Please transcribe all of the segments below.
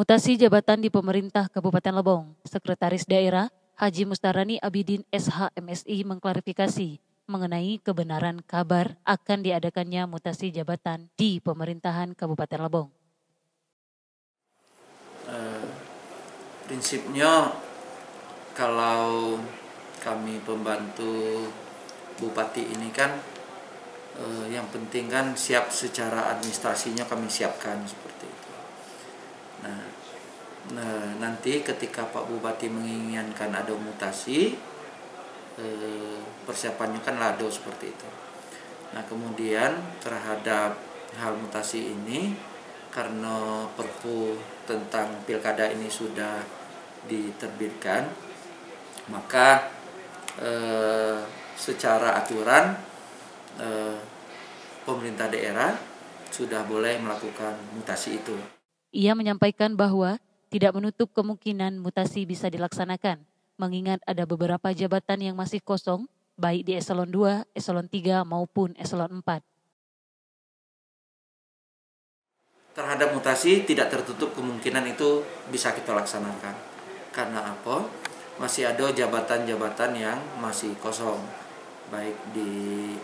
Mutasi jabatan di pemerintah Kabupaten Lebong, Sekretaris Daerah Haji Mustarani Abidin SH.MSI mengklarifikasi mengenai kebenaran kabar akan diadakannya mutasi jabatan di pemerintahan Kabupaten Lebong. Prinsipnya kalau kami pembantu bupati ini kan yang penting kan siap secara administrasinya kami siapkan seperti itu. Nah, nanti ketika Pak Bupati menginginkan ada mutasi, persiapannya kan lado seperti itu. Nah, kemudian terhadap hal mutasi ini, karena Perpu tentang pilkada ini sudah diterbitkan, maka secara aturan pemerintah daerah sudah boleh melakukan mutasi itu. Ia menyampaikan bahwa tidak menutup kemungkinan mutasi bisa dilaksanakan, mengingat ada beberapa jabatan yang masih kosong, baik di eselon 2, eselon 3 maupun eselon 4. Terhadap mutasi tidak tertutup kemungkinan itu bisa kita laksanakan. Karena apa? Masih ada jabatan-jabatan yang masih kosong, baik di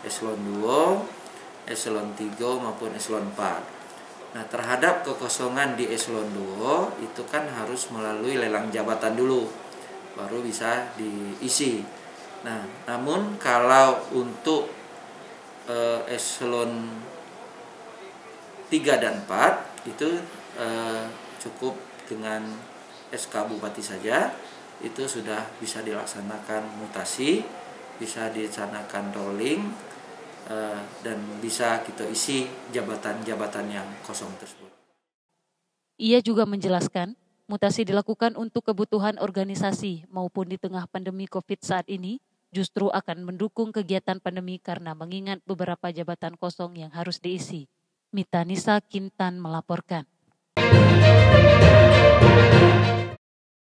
eselon 2, eselon 3 maupun eselon 4. Nah, terhadap kekosongan di eselon 2 itu kan harus melalui lelang jabatan dulu, baru bisa diisi. Nah, namun kalau untuk eselon 3 dan 4 itu cukup dengan SK Bupati saja, itu sudah bisa dilaksanakan mutasi, bisa dilaksanakan rolling, dan bisa kita isi jabatan-jabatan yang kosong tersebut. Ia juga menjelaskan, mutasi dilakukan untuk kebutuhan organisasi maupun di tengah pandemi COVID saat ini, justru akan mendukung kegiatan pandemi karena mengingat beberapa jabatan kosong yang harus diisi. Mita Nisa Kintan melaporkan.